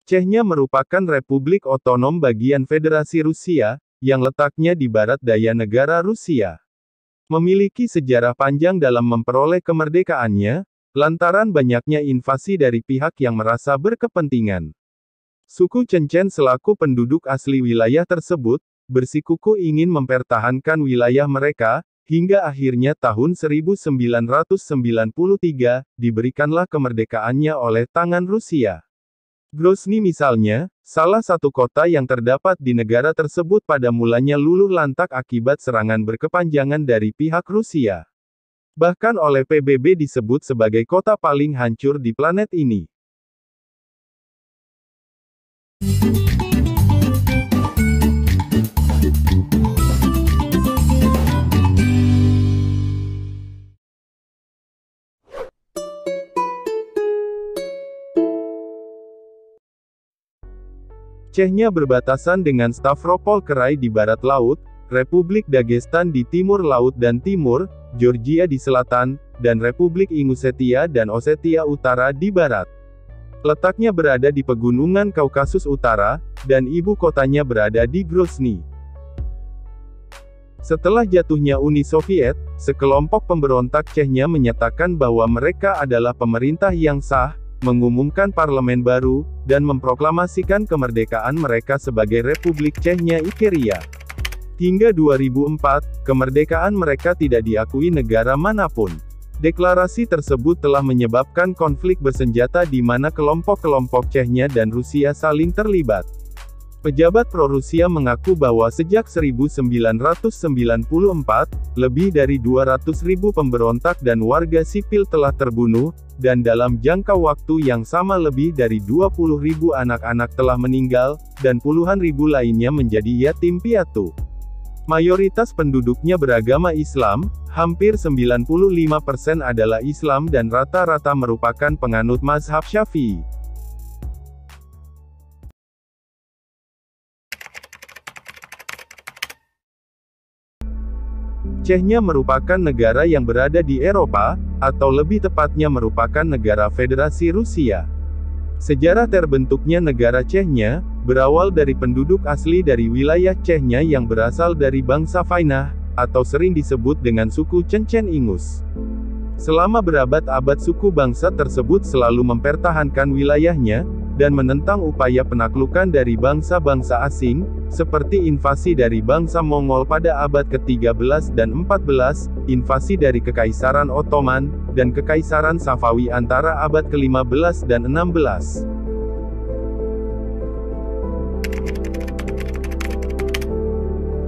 Chechnya merupakan republik otonom bagian Federasi Rusia, yang letaknya di barat daya negara Rusia. Memiliki sejarah panjang dalam memperoleh kemerdekaannya, lantaran banyaknya invasi dari pihak yang merasa berkepentingan. Suku Chechen selaku penduduk asli wilayah tersebut, bersikukuh ingin mempertahankan wilayah mereka, hingga akhirnya tahun 1993, diberikanlah kemerdekaannya oleh tangan Rusia. Grozny misalnya, salah satu kota yang terdapat di negara tersebut pada mulanya luluh lantak akibat serangan berkepanjangan dari pihak Rusia. Bahkan oleh PBB disebut sebagai kota paling hancur di planet ini. Chechnya berbatasan dengan Stavropol Krai di barat laut, Republik Dagestan di timur laut dan timur, Georgia di selatan, dan Republik Ingusetia dan Osetia Utara di barat. Letaknya berada di pegunungan Kaukasus Utara, dan ibu kotanya berada di Grozny. Setelah jatuhnya Uni Soviet, sekelompok pemberontak Chechnya menyatakan bahwa mereka adalah pemerintah yang sah, mengumumkan parlemen baru, dan memproklamasikan kemerdekaan mereka sebagai Republik Chechnya Ikeria. Hingga 2004, kemerdekaan mereka tidak diakui negara manapun. Deklarasi tersebut telah menyebabkan konflik bersenjata di mana kelompok-kelompok Chechnya dan Rusia saling terlibat. Pejabat pro-Rusia mengaku bahwa sejak 1994, lebih dari 200.000 pemberontak dan warga sipil telah terbunuh, dan dalam jangka waktu yang sama lebih dari 20.000 anak-anak telah meninggal, dan puluhan ribu lainnya menjadi yatim piatu. Mayoritas penduduknya beragama Islam, hampir 95% adalah Islam dan rata-rata merupakan penganut mazhab Syafi'i. Chechnya merupakan negara yang berada di Eropa, atau lebih tepatnya merupakan negara Federasi Rusia. Sejarah terbentuknya negara Chechnya, berawal dari penduduk asli dari wilayah Chechnya yang berasal dari bangsa Vainah, atau sering disebut dengan suku Chechen Ingus. Selama berabad-abad suku bangsa tersebut selalu mempertahankan wilayahnya, dan menentang upaya penaklukan dari bangsa-bangsa asing, seperti invasi dari bangsa Mongol pada abad ke-13 dan 14, invasi dari Kekaisaran Ottoman, dan Kekaisaran Safawi antara abad ke-15 dan 16.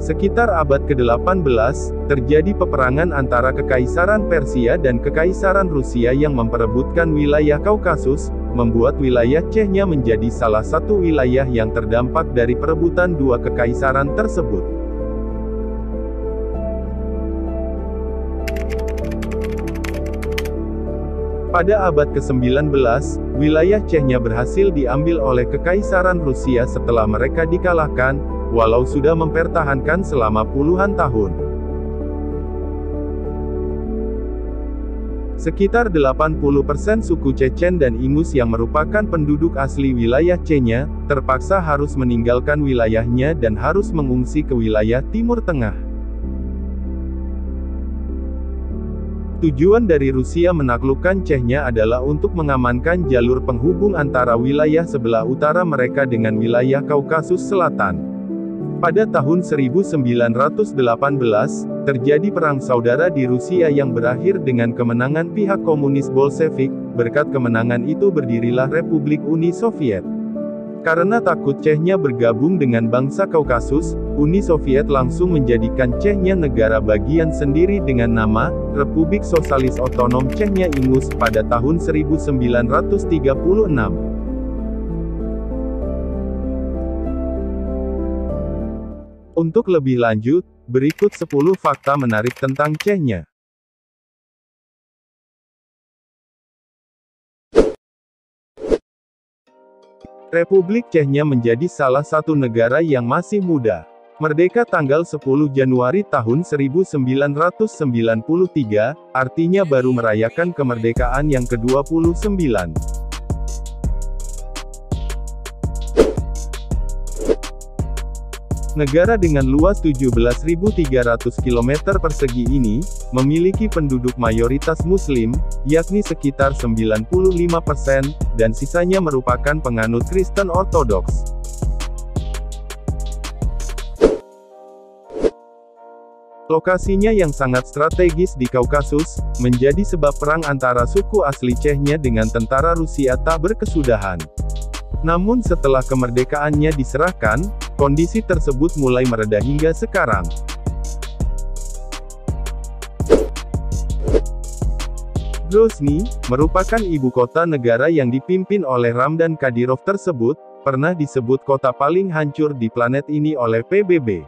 Sekitar abad ke-18, terjadi peperangan antara Kekaisaran Persia dan Kekaisaran Rusia yang memperebutkan wilayah Kaukasus, membuat wilayah Chechnya menjadi salah satu wilayah yang terdampak dari perebutan dua kekaisaran tersebut. Pada abad ke-19, wilayah Chechnya berhasil diambil oleh Kekaisaran Rusia setelah mereka dikalahkan, walau sudah mempertahankan selama puluhan tahun. Sekitar 80% suku Chechen dan Ingus yang merupakan penduduk asli wilayah Chechnya, terpaksa harus meninggalkan wilayahnya dan harus mengungsi ke wilayah Timur Tengah. Tujuan dari Rusia menaklukkan Chechnya adalah untuk mengamankan jalur penghubung antara wilayah sebelah utara mereka dengan wilayah Kaukasus Selatan. Pada tahun 1918, terjadi perang saudara di Rusia yang berakhir dengan kemenangan pihak komunis Bolshevik. Berkat kemenangan itu berdirilah Republik Uni Soviet. Karena takut Chechnya bergabung dengan bangsa Kaukasus, Uni Soviet langsung menjadikan Chechnya negara bagian sendiri dengan nama Republik Sosialis Otonom Chechnya Ingus pada tahun 1936. Untuk lebih lanjut, berikut 10 fakta menarik tentang Chechnya. Republik Chechnya menjadi salah satu negara yang masih muda. Merdeka tanggal 10 Januari tahun 1993, artinya baru merayakan kemerdekaan yang ke-29. Negara dengan luas 17.300 km persegi ini, memiliki penduduk mayoritas Muslim, yakni sekitar 95%, dan sisanya merupakan penganut Kristen Ortodoks. Lokasinya yang sangat strategis di Kaukasus, menjadi sebab perang antara suku asli Chechnya dengan tentara Rusia tak berkesudahan. Namun setelah kemerdekaannya diserahkan, kondisi tersebut mulai mereda hingga sekarang. Grozny, merupakan ibu kota negara yang dipimpin oleh Ramdan Kadyrov tersebut, pernah disebut kota paling hancur di planet ini oleh PBB.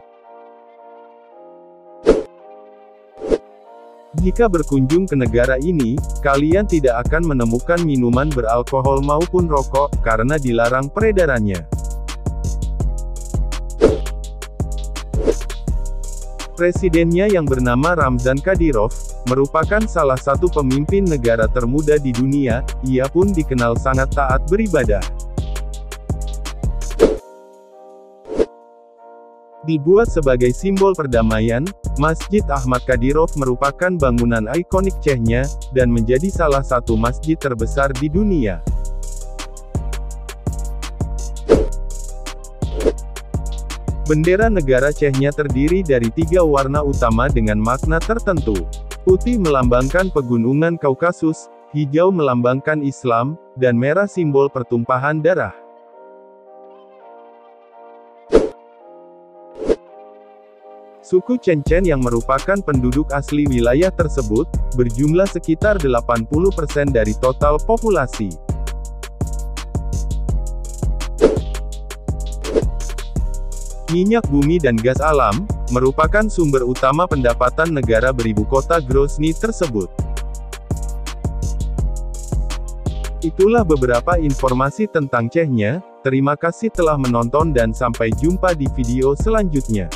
Jika berkunjung ke negara ini, kalian tidak akan menemukan minuman beralkohol maupun rokok, karena dilarang peredarannya. Presidennya yang bernama Ramzan Kadyrov, merupakan salah satu pemimpin negara termuda di dunia, ia pun dikenal sangat taat beribadah. Dibuat sebagai simbol perdamaian, Masjid Ahmad Kadyrov merupakan bangunan ikonik Chechnya, dan menjadi salah satu masjid terbesar di dunia. Bendera negara Chechnya terdiri dari 3 warna utama dengan makna tertentu. Putih melambangkan pegunungan Kaukasus, hijau melambangkan Islam, dan merah simbol pertumpahan darah. Suku Chechen yang merupakan penduduk asli wilayah tersebut, berjumlah sekitar 80% dari total populasi. Minyak bumi dan gas alam, merupakan sumber utama pendapatan negara beribu kota Grozny tersebut. Itulah beberapa informasi tentang Chechnya, terima kasih telah menonton dan sampai jumpa di video selanjutnya.